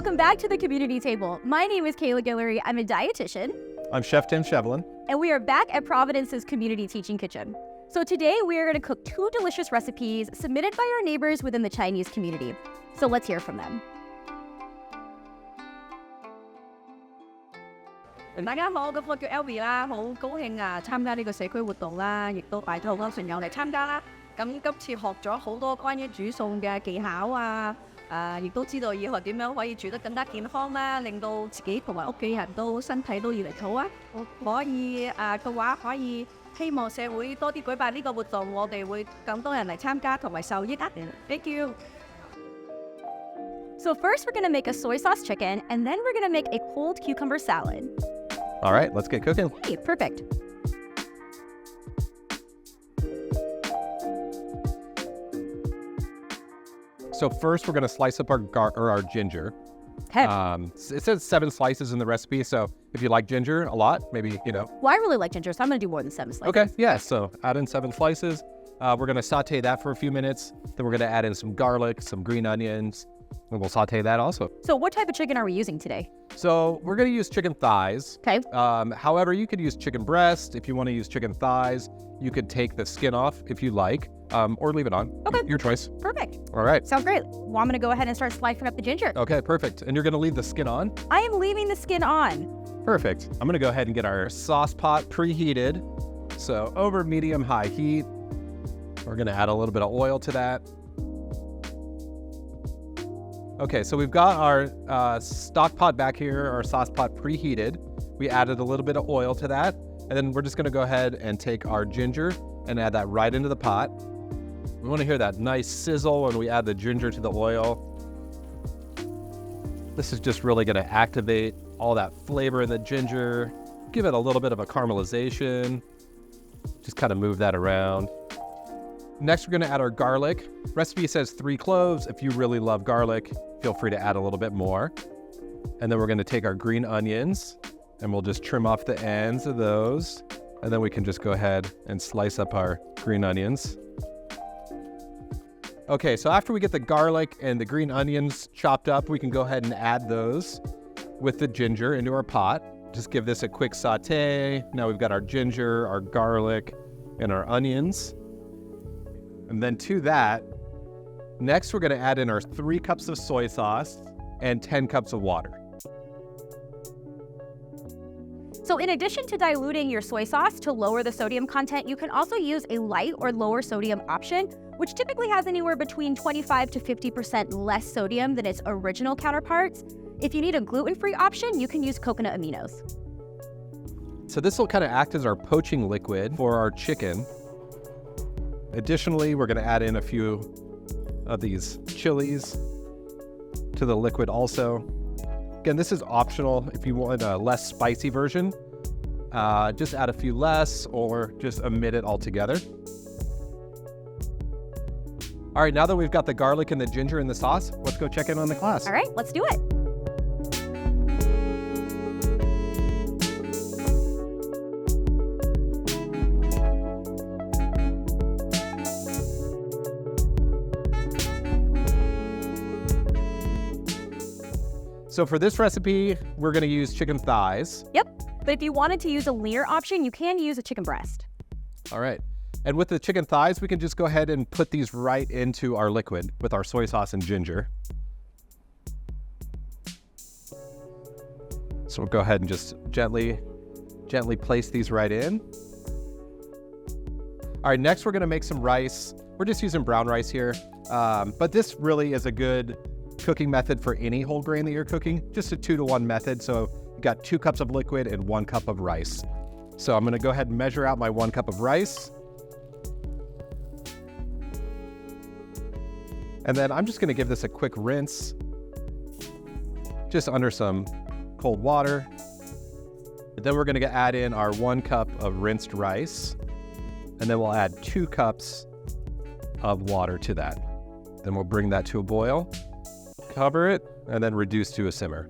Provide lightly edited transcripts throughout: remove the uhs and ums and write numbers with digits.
welcome back to the community table. My name is Kayla Guillory. I'm a dietitian. I'm Chef Tim Shevlin. And we are back at Providence's Community Teaching Kitchen. So today we are going to cook 2 delicious recipes submitted by our neighbors within the Chinese community. So let's hear from them. 大家好，咁我叫 Elvy 啦，好高興啊參加呢個社區活動啦，亦都帶咗好多朋友嚟參加啦。咁今次學咗好多關於煮餸嘅技巧啊，亦都知道以後點樣可以煮得更加健康啦，令到自己同埋屋企人都身體都越嚟越好啊。可以嘅話，可以希望社會多啲舉辦呢個活動，我哋會更多人嚟參加同埋受益啊。Thank you. So first we're going to make a soy sauce chicken, and then we're going to make a cold cucumber salad. All right, let's get cooking. Hey, perfect. So first, we're going to slice up our ginger. Okay. It says 7 slices in the recipe, so if you like ginger a lot, maybe, Well, I really like ginger, so I'm going to do more than 7 slices. Okay, yeah, so add in 7 slices. We're going to saute that for a few minutes. Then we're going to add in some garlic, some green onions, and we'll saute that also. So what type of chicken are we using today? So we're going to use chicken thighs. Okay. However, you could use chicken breast. If you want to use chicken thighs, you could take the skin off if you like, or leave it on. Okay. Your choice. Perfect. All right. Sounds great. Well, I'm going to go ahead and start slicing up the ginger. Okay, perfect. And you're going to leave the skin on? I am leaving the skin on. Perfect. I'm going to go ahead and get our sauce pot preheated. So over medium-high heat. We're going to add a little bit of oil to that. Okay, so we've got our stock pot back here, our sauce pot preheated. We added a little bit of oil to that, and then we're just gonna go ahead and take our ginger and add that right into the pot. We wanna hear that nice sizzle when we add the ginger to the oil. This is just really gonna activate all that flavor in the ginger, give it a little bit of a caramelization, just kind of move that around. Next, we're gonna add our garlic. Recipe says 3 cloves. If you really love garlic, feel free to add a little bit more. And then we're gonna take our green onions and we'll just trim off the ends of those. And then we can just go ahead and slice up our green onions. Okay, so after we get the garlic and the green onions chopped up, we can go ahead and add those with the ginger into our pot. Just give this a quick saute. Now we've got our ginger, our garlic, and our onions. And then to that, next we're gonna add in our 3 cups of soy sauce and 10 cups of water. So in addition to diluting your soy sauce to lower the sodium content, you can also use a light or lower sodium option, which typically has anywhere between 25 to 50% less sodium than its original counterparts. If you need a gluten-free option, you can use coconut aminos. So this will kind of act as our poaching liquid for our chicken. Additionally, we're gonna add in a few of these chilies to the liquid also. Again, this is optional. If you want a less spicy version, just add a few less or just omit it altogether. All right, now that we've got the garlic and the ginger in the sauce, let's go check in on the class. All right, let's do it. So for this recipe, we're gonna use chicken thighs. Yep, but if you wanted to use a leaner option, you can use a chicken breast. All right. And with the chicken thighs, we can just go ahead and put these right into our liquid with our soy sauce and ginger. So we'll go ahead and just gently place these right in. All right, next we're gonna make some rice. We're just using brown rice here, but this really is a good cooking method for any whole grain that you're cooking, just a 2-to-1 method. So you got 2 cups of liquid and 1 cup of rice. So I'm gonna go ahead and measure out my 1 cup of rice. And then I'm just gonna give this a quick rinse, just under some cold water. And then we're gonna add in our 1 cup of rinsed rice. And then we'll add 2 cups of water to that. Then we'll bring that to a boil, cover it, and then reduce to a simmer.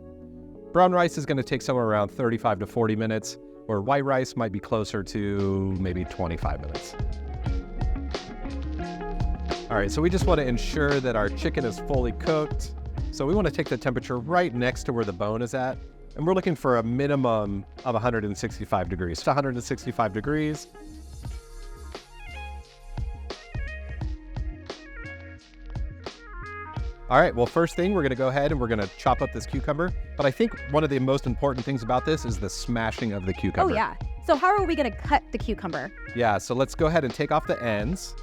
Brown rice is gonna take somewhere around 35 to 40 minutes, where white rice might be closer to maybe 25 minutes. All right, so we just wanna ensure that our chicken is fully cooked. So we want to take the temperature right next to where the bone is at. And we're looking for a minimum of 165 degrees. To 165 degrees. All right, well, first thing, we're gonna go ahead and we're gonna chop up this cucumber. But I think one of the most important things about this is the smashing of the cucumber. Oh yeah. So how are we gonna cut the cucumber? Yeah, so let's go ahead and take off the ends.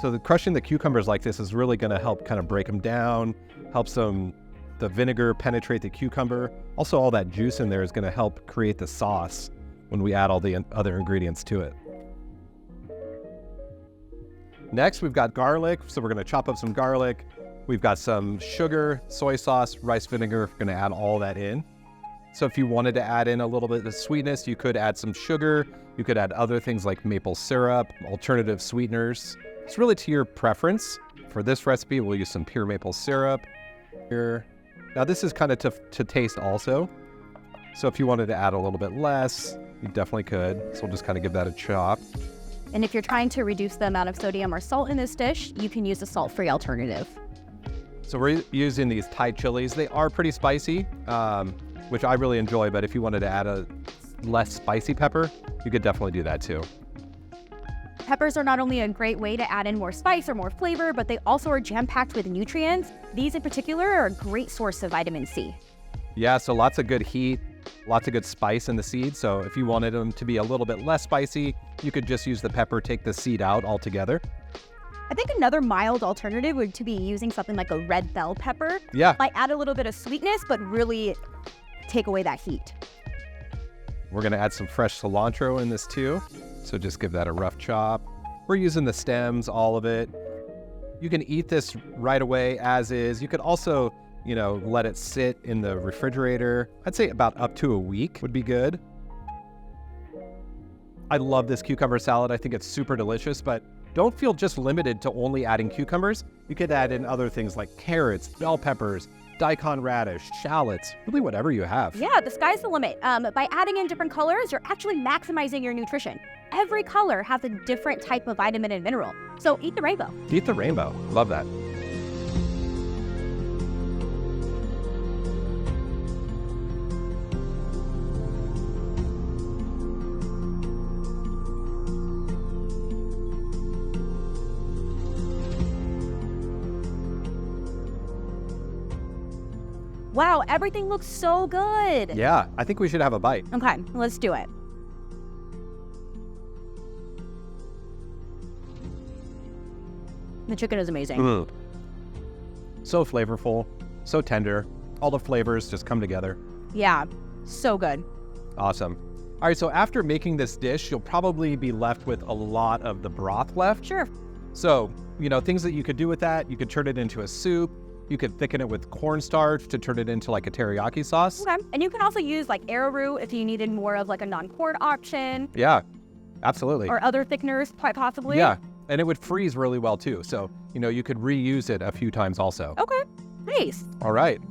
So crushing the cucumbers like this is really gonna help kind of break them down, helps the vinegar penetrate the cucumber. Also, all that juice in there is gonna help create the sauce when we add all the other ingredients to it. Next, we've got garlic. So we're gonna chop up some garlic. We've got some sugar, soy sauce, rice vinegar. We're gonna add all that in. So if you wanted to add in a little bit of sweetness, you could add some sugar. You could add other things like maple syrup, alternative sweeteners. It's really to your preference. For this recipe, we'll use some pure maple syrup here. Now this is kind of to taste also. So if you wanted to add a little bit less, you definitely could. So we'll just kind of give that a chop. And if you're trying to reduce the amount of sodium or salt in this dish, you can use a salt-free alternative. So we're using these Thai chilies. They are pretty spicy, which I really enjoy, but if you wanted to add a less spicy pepper, you could definitely do that too. Peppers are not only a great way to add in more spice or more flavor, but they also are jam-packed with nutrients. These in particular are a great source of vitamin C. Yeah, so lots of good heat, lots of good spice in the seed. So if you wanted them to be a little bit less spicy, you could just use the pepper, take the seed out altogether. I think another mild alternative would to be using something like a red bell pepper. Yeah. Might add a little bit of sweetness, but really take away that heat. We're gonna add some fresh cilantro in this too. So just give that a rough chop. We're using the stems, all of it. You can eat this right away as is. You could also, let it sit in the refrigerator. I'd say about up to a week would be good. I love this cucumber salad. I think it's super delicious, but don't feel just limited to only adding cucumbers. You could add in other things like carrots, bell peppers, daikon radish, shallots, really whatever you have. Yeah, the sky's the limit. By adding in different colors, you're actually maximizing your nutrition. Every color has a different type of vitamin and mineral. So eat the rainbow. Eat the rainbow. Love that. Wow, everything looks so good. Yeah, I think we should have a bite. Okay, let's do it. The chicken is amazing. So flavorful, so tender. All the flavors just come together. Yeah, so good. Awesome. All right, so after making this dish, you'll probably be left with a lot of the broth left. Sure. So, things that you could do with that, you could turn it into a soup. You could thicken it with cornstarch to turn it into like a teriyaki sauce. Okay, and you can also use like arrowroot if you needed more of like a non-corn option. Yeah, absolutely. Or other thickeners, quite possibly. Yeah, and it would freeze really well too. So, you could reuse it a few times also. Okay, nice. All right.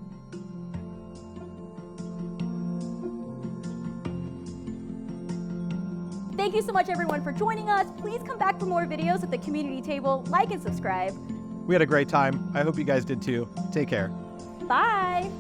Thank you so much everyone for joining us. Please come back for more videos at the community table. Like and subscribe. We had a great time. I hope you guys did too. Take care. Bye.